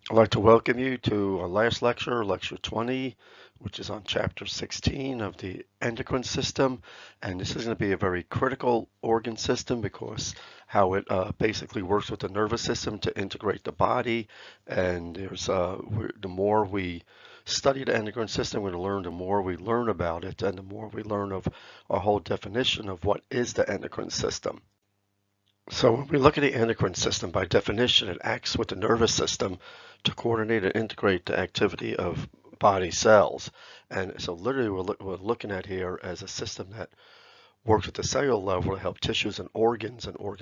I'd like to welcome you to our last lecture, Lecture 20, which is on Chapter 16 of the endocrine system. And this is going to be a very critical organ system because how it basically works with the nervous system to integrate the body. And the more we study the endocrine system, we're going to learn, the more we learn about it, and the more we learn of our whole definition of what is the endocrine system. So when we look at the endocrine system, by definition, it acts with the nervous system to coordinate and integrate the activity of body cells. And so literally we're looking at here as a system that works at the cellular level to help tissues and organ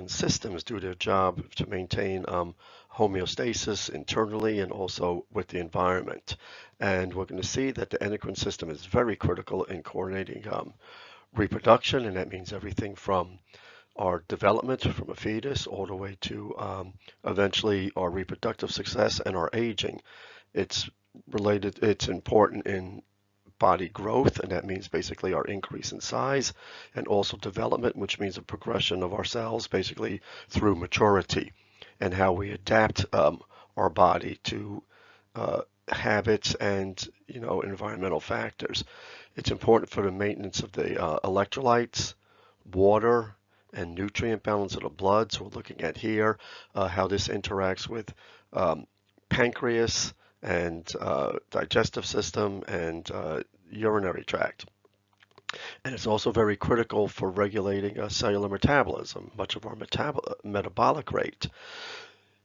systems do their job to maintain homeostasis internally and also with the environment. And we're going to see that the endocrine system is very critical in coordinating reproduction, and that means everything from our development from a fetus all the way to eventually our reproductive success and our aging. It's important in body growth, and that means basically our increase in size, and also development, which means a progression of our cells basically through maturity, and how we adapt our body to habits and environmental factors. It's important for the maintenance of the electrolytes, water, and nutrient balance of the blood. So we're looking at here how this interacts with pancreas and digestive system and urinary tract. And it's also very critical for regulating cellular metabolism. Much of our metabolic rate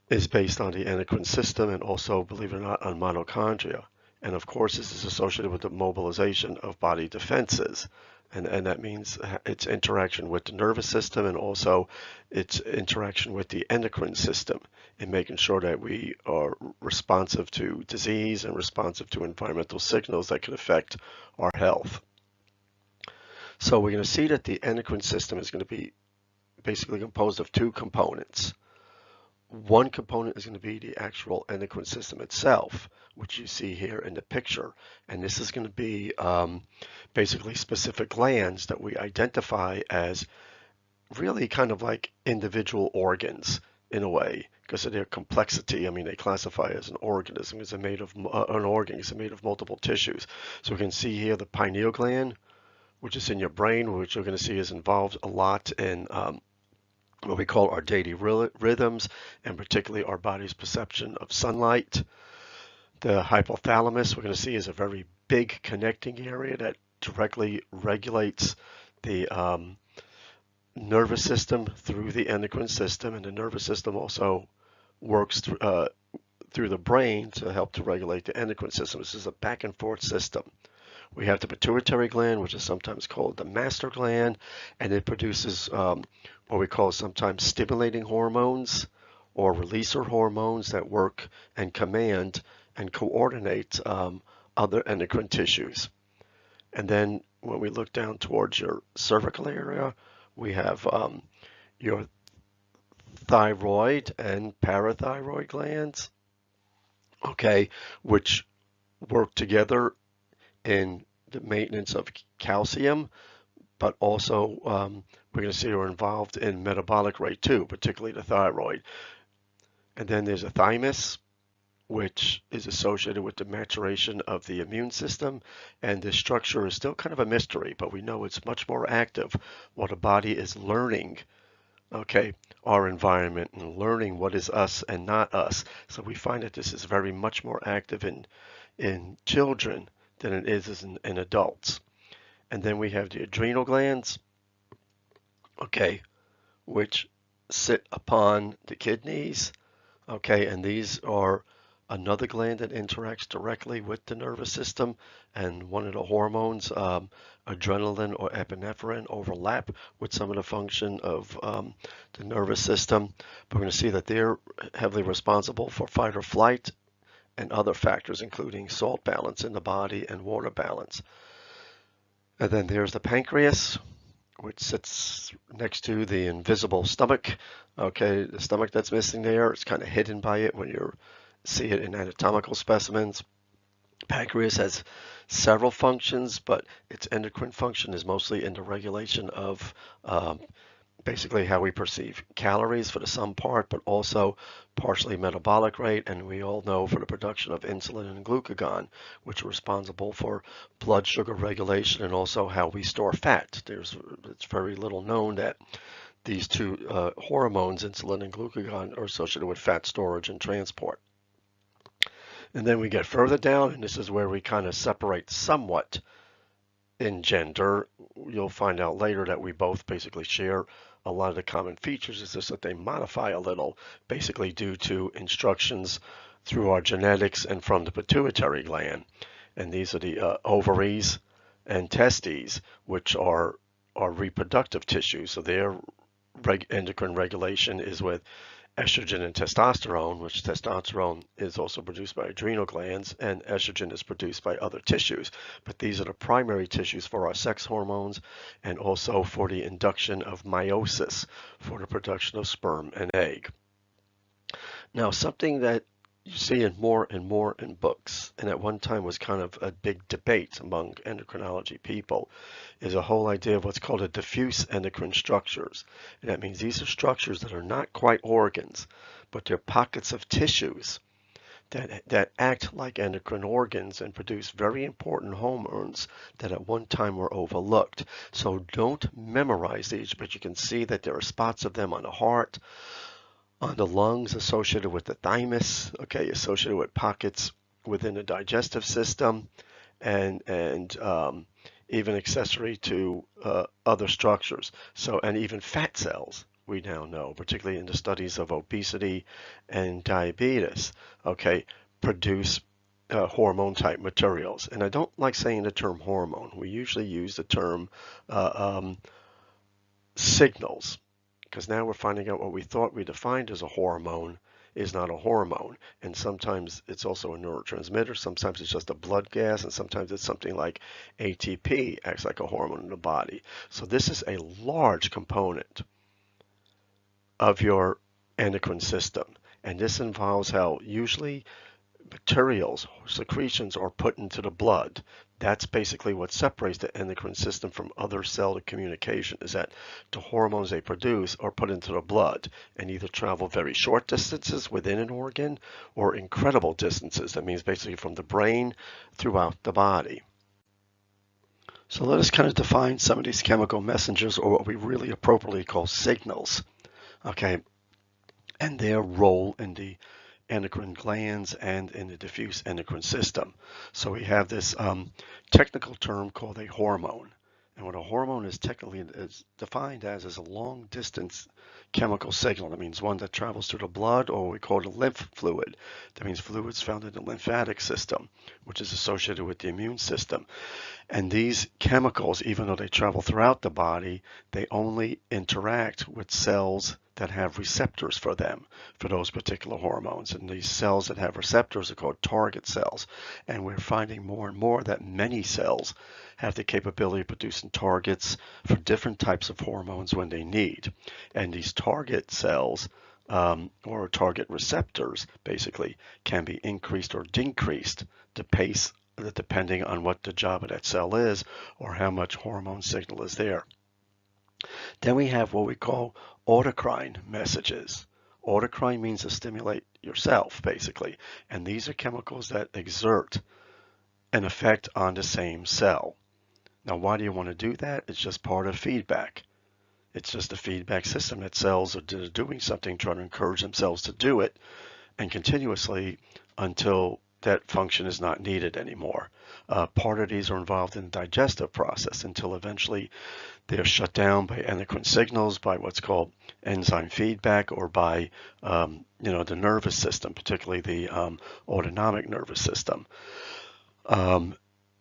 is based on the endocrine system and also, believe it or not, on mitochondria. And of course, this is associated with the mobilization of body defenses. And that means its interaction with the nervous system and also its interaction with the endocrine system in making sure that we are responsive to disease and responsive to environmental signals that can affect our health. So we're going to see that the endocrine system is going to be basically composed of two components. One component is going to be the actual endocrine system itself, which you see here in the picture. And this is going to be basically specific glands that we identify as really kind of like individual organs in a way because of their complexity. I mean, they classify as an organism because they're made of an organ is made of multiple tissues. So we can see here the pineal gland, which is in your brain, which we're going to see is involved a lot in what we call our daily rhythms, and particularly our body's perception of sunlight. The hypothalamus, we're going to see, is a very big connecting area that directly regulates the nervous system through the endocrine system, and the nervous system also works through the brain to help to regulate the endocrine system. This is a back and forth system. We have the pituitary gland, which is sometimes called the master gland, and it produces what we call sometimes stimulating hormones or releaser hormones that work and command and coordinate other endocrine tissues. And then when we look down towards your cervical area, we have your thyroid and parathyroid glands, okay, which work together in the maintenance of calcium, but also we're going to see are involved in metabolic rate too, particularly the thyroid. And then there's a thymus, which is associated with the maturation of the immune system. And this structure is still kind of a mystery, but we know it's much more active while the body is learning, okay, our environment and learning what is us and not us. So we find that this is very much more active in children than it is in adults. And then we have the adrenal glands, okay, which sit upon the kidneys, okay, and these are another gland that interacts directly with the nervous system, and one of the hormones, adrenaline or epinephrine, overlap with some of the function of the nervous system. But we're going to see that they're heavily responsible for fight or flight and other factors, including salt balance in the body and water balance. And then there's the pancreas, which sits next to the invisible stomach. Okay, the stomach that's missing there, it's kind of hidden by it when you see it in anatomical specimens. Pancreas has several functions, but its endocrine function is mostly in the regulation of basically how we perceive calories for the some part, but also partially metabolic rate, and we all know for the production of insulin and glucagon, which are responsible for blood sugar regulation and also how we store fat. It's very little known that these two hormones, insulin and glucagon, are associated with fat storage and transport. And then we get further down, and this is where we kind of separate somewhat in gender. You'll find out later that we both basically share a lot of the common features. It's just that they modify a little, basically due to instructions through our genetics and from the pituitary gland. And these are the ovaries and testes, which are reproductive tissues. So their endocrine regulation is with estrogen and testosterone, which testosterone is also produced by adrenal glands, and estrogen is produced by other tissues. But these are the primary tissues for our sex hormones and also for the induction of meiosis, for the production of sperm and egg. Now, something that you see in more and more in books, and at one time was kind of a big debate among endocrinology people, is a whole idea of what's called a diffuse endocrine structures. And that means these are structures that are not quite organs, but they're pockets of tissues that act like endocrine organs and produce very important hormones that at one time were overlooked. So don't memorize these, but you can see that there are spots of them on the heart, on the lungs, associated with the thymus, okay, associated with pockets within the digestive system, and even accessory to other structures. So, and even fat cells, we now know, particularly in the studies of obesity and diabetes, okay, produce hormone type materials. And I don't like saying the term hormone. We usually use the term signals, because now we're finding out what we thought we defined as a hormone is not a hormone. And sometimes it's also a neurotransmitter, sometimes it's just a blood gas, and sometimes it's something like ATP acts like a hormone in the body. So this is a large component of your endocrine system. And this involves how usually materials, secretions are put into the blood. That's basically what separates the endocrine system from other cell communication, is that the hormones they produce are put into the blood and either travel very short distances within an organ or incredible distances. That means basically from the brain throughout the body. So let us kind of define some of these chemical messengers, or what we really appropriately call signals, okay, and their role in the endocrine glands and in the diffuse endocrine system. So we have this technical term called a hormone. And what a hormone is technically is defined as is a long distance chemical signal. That means one that travels through the blood, or we call it a lymph fluid. That means fluids found in the lymphatic system, which is associated with the immune system. And these chemicals, even though they travel throughout the body, they only interact with cells that have receptors for them, for those particular hormones. And these cells that have receptors are called target cells. And we're finding more and more that many cells have the capability of producing targets for different types of hormones when they need. And these target cells, or target receptors, basically, can be increased or decreased depending on what the job of that cell is or how much hormone signal is there. Then we have what we call autocrine messages. Autocrine means to stimulate yourself, basically. And these are chemicals that exert an effect on the same cell. Now, why do you want to do that? It's just part of feedback. It's just a feedback system that cells are doing something, trying to encourage themselves to do it, and continuously until that function is not needed anymore. Part of these are involved in the digestive process until eventually they're shut down by endocrine signals, by what's called enzyme feedback, or by the nervous system, particularly the autonomic nervous system.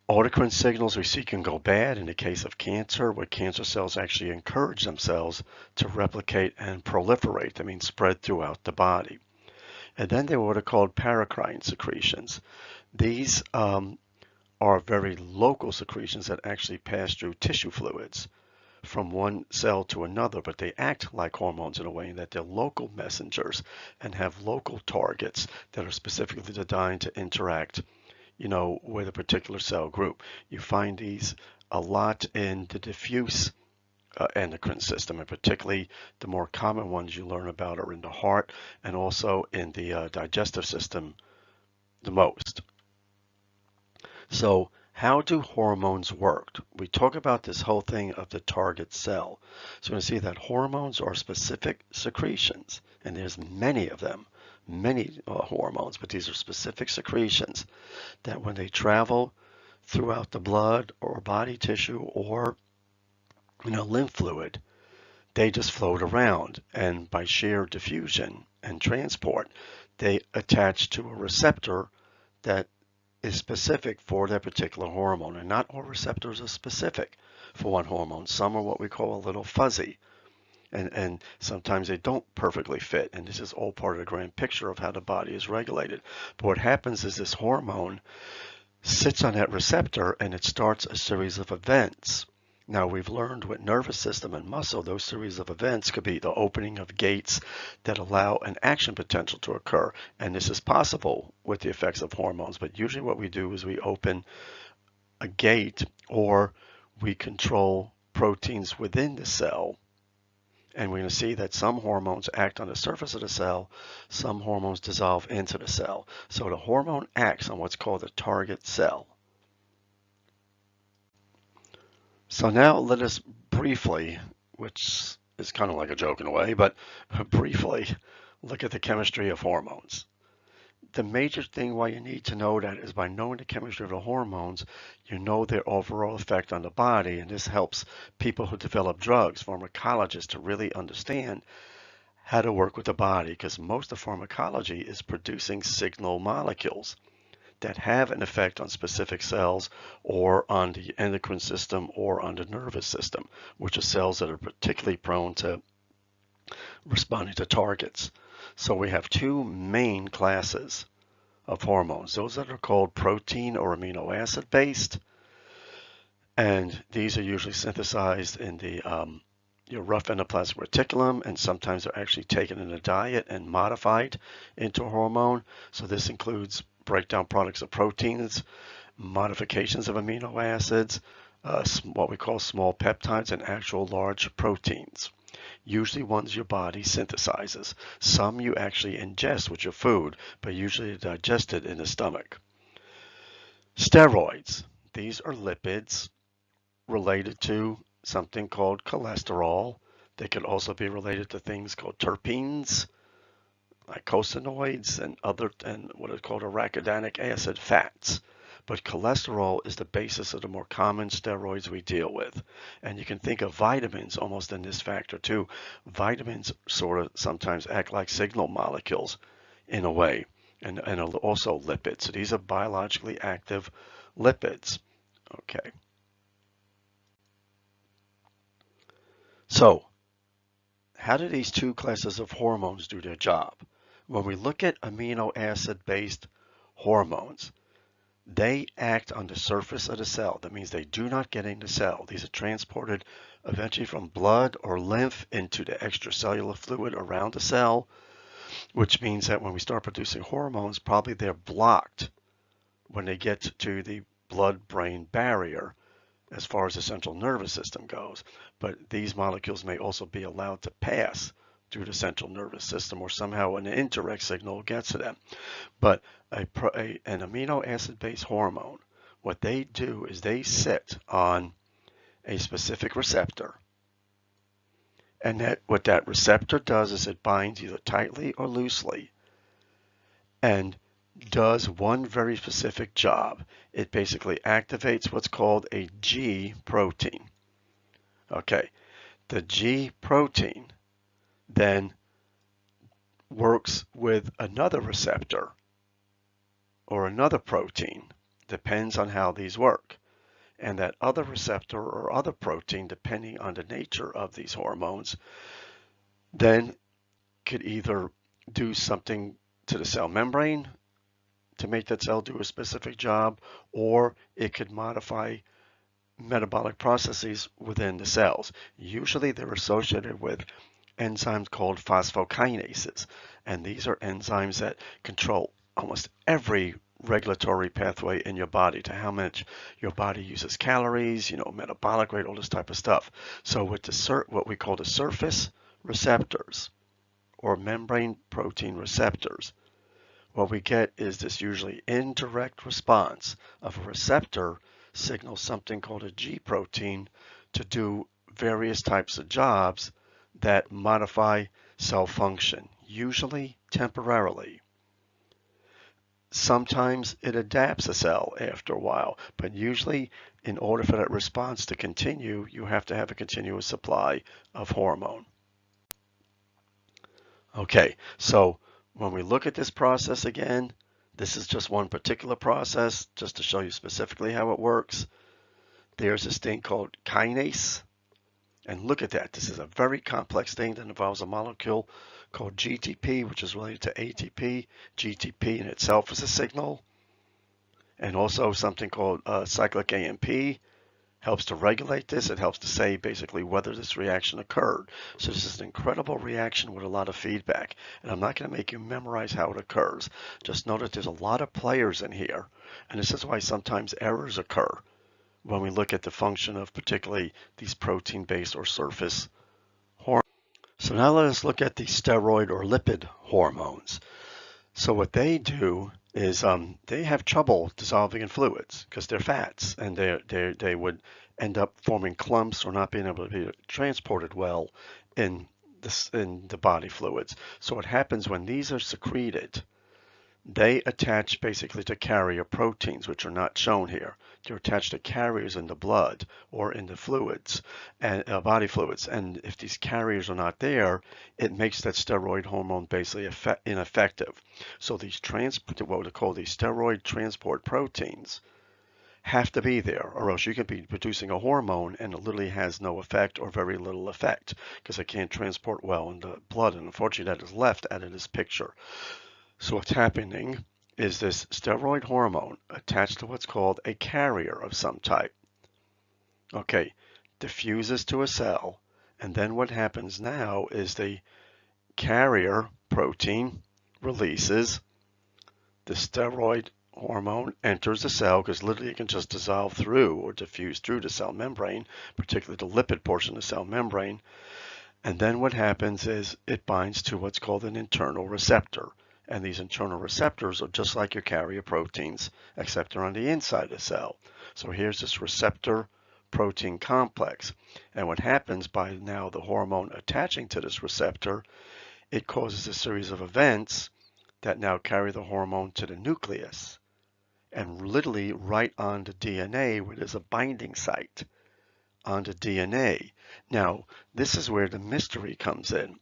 Autocrine signals we see can go bad in the case of cancer, where cancer cells actually encourage themselves to replicate and proliferate. That means spread throughout the body. And then there are what are called paracrine secretions. These are very local secretions that actually pass through tissue fluids from one cell to another, but they act like hormones in a way that they're local messengers and have local targets that are specifically designed to interact, with a particular cell group. You find these a lot in the diffuse endocrine system, and particularly the more common ones you learn about are in the heart and also in the digestive system the most. So how do hormones work? We talk about this whole thing of the target cell. So we're going to see that hormones are specific secretions, and there's many of them, many hormones, but these are specific secretions that when they travel throughout the blood or body tissue or lymph fluid, they just float around, and by sheer diffusion and transport, they attach to a receptor that is specific for that particular hormone. And not all receptors are specific for one hormone. Some are what we call a little fuzzy, and sometimes they don't perfectly fit. And this is all part of the grand picture of how the body is regulated. But what happens is this hormone sits on that receptor and it starts a series of events. Now, we've learned with nervous system and muscle, those series of events could be the opening of gates that allow an action potential to occur. And this is possible with the effects of hormones. But usually what we do is we open a gate or we control proteins within the cell. And we're going to see that some hormones act on the surface of the cell, some hormones dissolve into the cell. So the hormone acts on what's called the target cell. So now let us briefly, which is kind of like a joke in a way, but briefly look at the chemistry of hormones. The major thing why you need to know that is by knowing the chemistry of the hormones, you know their overall effect on the body, and this helps people who develop drugs, pharmacologists, to really understand how to work with the body, because most of pharmacology is producing signal molecules that have an effect on specific cells or on the endocrine system or on the nervous system, which are cells that are particularly prone to responding to targets. So we have two main classes of hormones, those that are called protein or amino acid based, and these are usually synthesized in the rough endoplasmic reticulum, and sometimes they're actually taken in a diet and modified into a hormone. So this includes breakdown products of proteins, modifications of amino acids, what we call small peptides, and actual large proteins. Usually ones your body synthesizes. Some you actually ingest with your food, but usually digested in the stomach. Steroids. These are lipids related to something called cholesterol. They could also be related to things called terpenes, icosanoids, and what is called arachidonic acid fats. But cholesterol is the basis of the more common steroids we deal with. And you can think of vitamins almost in this factor too. Vitamins sort of sometimes act like signal molecules in a way, and also lipids. So these are biologically active lipids. Okay. So how do these two classes of hormones do their job? When we look at amino acid-based hormones, they act on the surface of the cell. That means they do not get in the cell. These are transported eventually from blood or lymph into the extracellular fluid around the cell, which means that when we start producing hormones, probably they're blocked when they get to the blood-brain barrier as far as the central nervous system goes. But these molecules may also be allowed to pass through the central nervous system, or somehow an indirect signal gets to them. But an amino acid-based hormone, what they do is they sit on a specific receptor. And what that receptor does is it binds either tightly or loosely and does one very specific job. It basically activates what's called a G protein. Okay, the G protein then works with another receptor or another protein, depends on how these work. And that other receptor or other protein, depending on the nature of these hormones, then could either do something to the cell membrane to make that cell do a specific job, or it could modify metabolic processes within the cells. Usually they're associated with enzymes called phosphokinases, and these are enzymes that control almost every regulatory pathway in your body, to how much your body uses calories, metabolic rate, all this type of stuff. So with what we call the surface receptors or membrane protein receptors, what we get is this usually indirect response of a receptor signals something called a G protein to do various types of jobs that modify cell function, usually temporarily. Sometimes it adapts a cell after a while, but usually in order for that response to continue, you have to have a continuous supply of hormone. Okay, so when we look at this process again, this is just one particular process, just to show you specifically how it works. There's this thing called kinase, and look at that. This is a very complex thing that involves a molecule called GTP, which is related to ATP. GTP in itself is a signal, and also something called cyclic AMP helps to regulate this. It helps to say basically whether this reaction occurred. So this is an incredible reaction with a lot of feedback. And I'm not going to make you memorize how it occurs. Just know that there's a lot of players in here. And this is why sometimes errors occur when we look at the function of particularly these protein-based or surface hormones. So now let us look at the steroid or lipid hormones. So what they do is they have trouble dissolving in fluids because they're fats, and they would end up forming clumps or not being able to be transported well in the body fluids. So what happens when these are secreted, they attach basically to carrier proteins, which are not shown here. They're attached to carriers in the blood or in the fluids and body fluids. And if these carriers are not there, it makes that steroid hormone basically ineffective. So these what we call these steroid transport proteins have to be there, or else you could be producing a hormone and it literally has no effect or very little effect because it can't transport well in the blood. And unfortunately, that is left out of this picture. So what's happening is this steroid hormone attached to what's called a carrier of some type. Okay, diffuses to a cell, and then what happens now is the carrier protein releases, the steroid hormone enters the cell because literally it can just dissolve through or diffuse through the cell membrane, particularly the lipid portion of the cell membrane. And then what happens is it binds to what's called an internal receptor. And these internal receptors are just like your carrier proteins, except they're on the inside of the cell. So here's this receptor protein complex. And what happens by now the hormone attaching to this receptor, it causes a series of events that now carry the hormone to the nucleus and literally right on the DNA where there's a binding site on the DNA. Now, this is where the mystery comes in,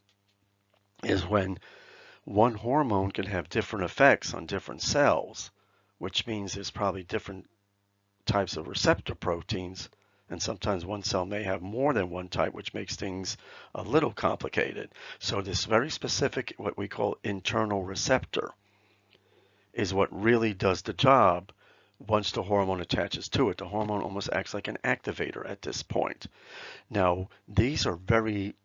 is when one hormone can have different effects on different cells, which means there's probably different types of receptor proteins, and sometimes one cell may have more than one type, which makes things a little complicated. So this very specific, what we call internal receptor, is what really does the job once the hormone attaches to it. The hormone almost acts like an activator at this point. Now, these are very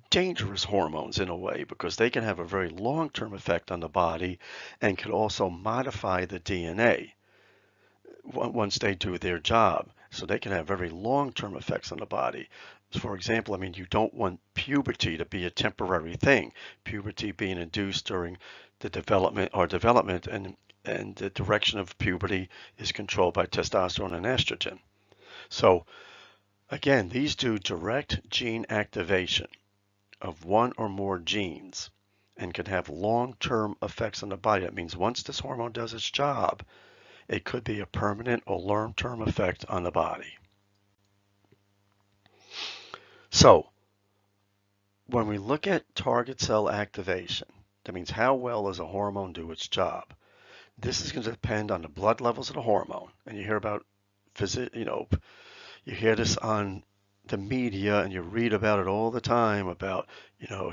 dangerous hormones in a way because they can have a very long-term effect on the body and can also modify the DNA once they do their job. So they can have very long-term effects on the body. For example, I mean, you don't want puberty to be a temporary thing. Puberty being induced during the development and the direction of puberty is controlled by testosterone and estrogen. So again, these do direct gene activation of one or more genes and can have long-term effects on the body. That means once this hormone does its job, it could be a permanent or long-term effect on the body. So when we look at target cell activation, that means how well does a hormone do its job? This is going to depend on the blood levels of the hormone. And you hear about, you hear this on the media and you read about it all the time about,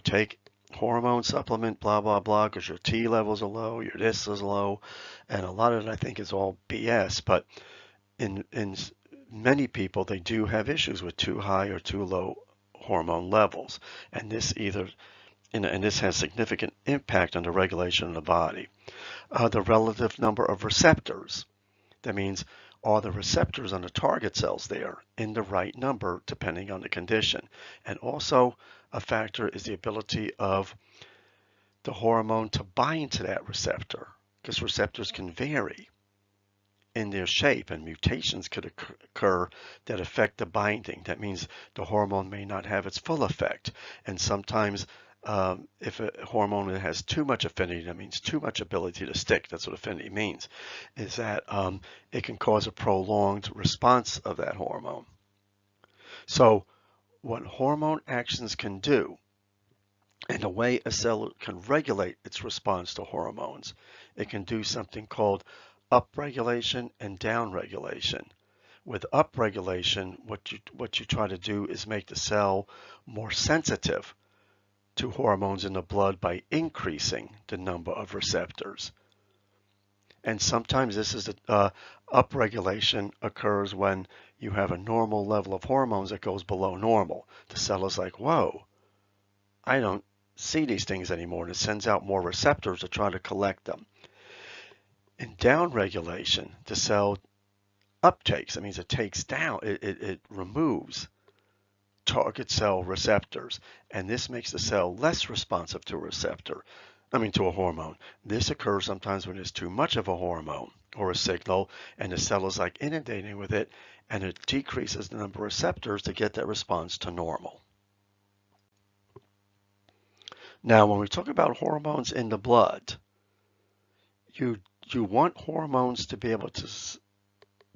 take hormone supplement, blah, blah, blah, because your T levels are low, your this is low. And a lot of it, I think, is all BS. But in many people, they do have issues with too high or too low hormone levels. And this and this has significant impact on the regulation of the body. The relative number of receptors. That means, are the receptors on the target cells there in the right number depending on the condition? And also a factor is the ability of the hormone to bind to that receptor, because receptors can vary in their shape and mutations could occur that affect the binding. That means the hormone may not have its full effect. And sometimes if a hormone has too much affinity, that means too much ability to stick, that's what affinity means, is that it can cause a prolonged response of that hormone. So what hormone actions can do, and the way a cell can regulate its response to hormones, it can do something called upregulation and downregulation. With upregulation, what you try to do is make the cell more sensitive to hormones in the blood by increasing the number of receptors. And sometimes this is upregulation occurs when you have a normal level of hormones that goes below normal. The cell is like, whoa, I don't see these things anymore, and it sends out more receptors to try to collect them. In downregulation, the cell uptakes. That means it takes down, it removes target cell receptors, and this makes the cell less responsive to to a hormone. This occurs sometimes when there's too much of a hormone or a signal, and the cell is like inundating with it, and it decreases the number of receptors to get that response to normal. Now, when we talk about hormones in the blood, you want hormones to be able to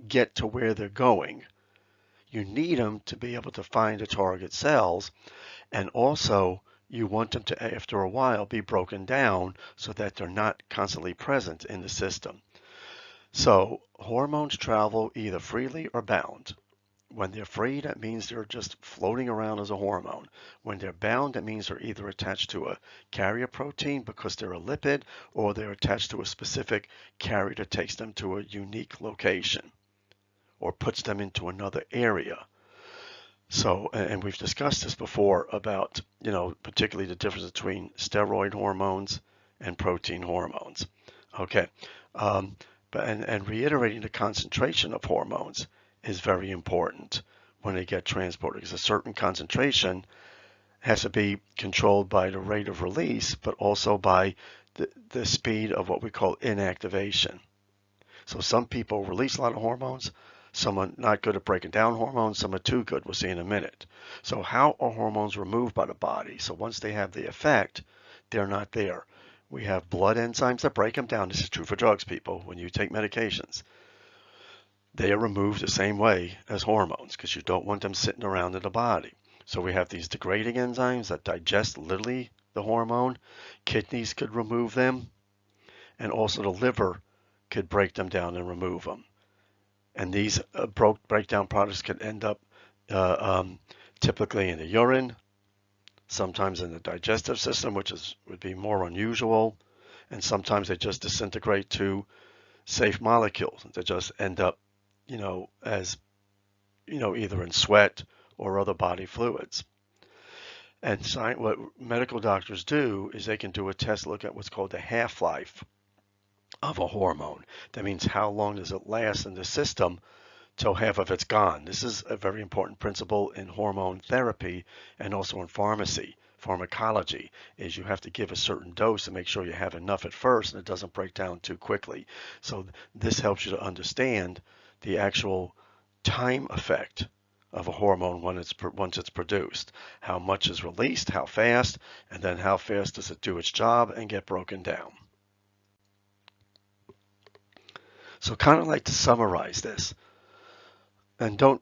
get to where they're going. You need them to be able to find the target cells, and also you want them to, after a while, be broken down so that they're not constantly present in the system. So hormones travel either freely or bound. When they're free, that means they're just floating around as a hormone. When they're bound, that means they're either attached to a carrier protein because they're a lipid, or they're attached to a specific carrier that takes them to a unique location or puts them into another area. So, and we've discussed this before about, particularly the difference between steroid hormones and protein hormones. Okay, and reiterating the concentration of hormones is very important when they get transported, because a certain concentration has to be controlled by the rate of release, but also by the speed of what we call inactivation. So some people release a lot of hormones, some are not good at breaking down hormones, some are too good. We'll see in a minute. So how are hormones removed by the body? So once they have the effect, they're not there. We have blood enzymes that break them down. This is true for drugs, people. When you take medications, they are removed the same way as hormones because you don't want them sitting around in the body. So we have these degrading enzymes that digest literally the hormone. Kidneys could remove them, and also the liver could break them down and remove them. And these breakdown products can end up typically in the urine, sometimes in the digestive system, which would be more unusual, and sometimes they just disintegrate to safe molecules that just end up, as either in sweat or other body fluids. And what medical doctors do is they can do a test, look at what's called the half-life of a hormone. That means how long does it last in the system till half of it's gone. This is a very important principle in hormone therapy and also in pharmacology, is you have to give a certain dose to make sure you have enough at first and it doesn't break down too quickly. So this helps you to understand the actual time effect of a hormone once it's produced. How much is released, how fast, and then how fast does it do its job and get broken down. So kind of like to summarize this, and don't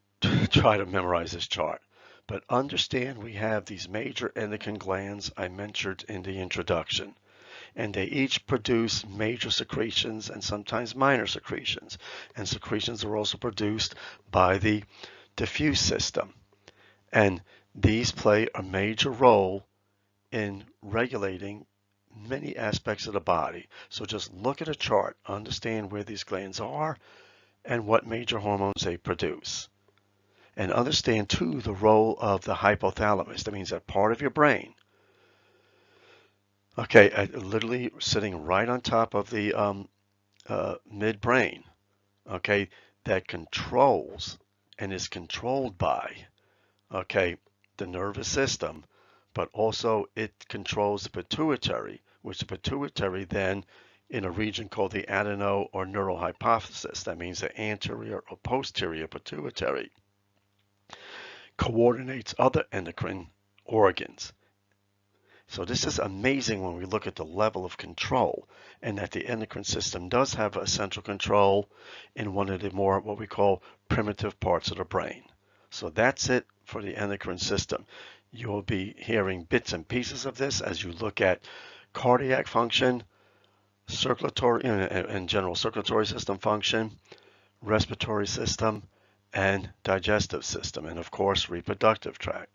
try to memorize this chart, but understand we have these major endocrine glands I mentioned in the introduction, and they each produce major secretions and sometimes minor secretions, and secretions are also produced by the diffuse system, and these play a major role in regulating many aspects of the body. So just look at a chart, understand where these glands are and what major hormones they produce. And understand too the role of the hypothalamus. That means that part of your brain Okay, literally sitting right on top of the midbrain, okay, that controls and is controlled by, okay, the nervous system, but also it controls the pituitary, which the pituitary then in a region called the adeno or neural hypophysis, that means the anterior or posterior pituitary, coordinates other endocrine organs. So this is amazing when we look at the level of control and that the endocrine system does have a central control in one of the more what we call primitive parts of the brain. So that's it for the endocrine system. You'll be hearing bits and pieces of this as you look at cardiac function, circulatory and general circulatory system function, respiratory system, and digestive system, and of course reproductive tract.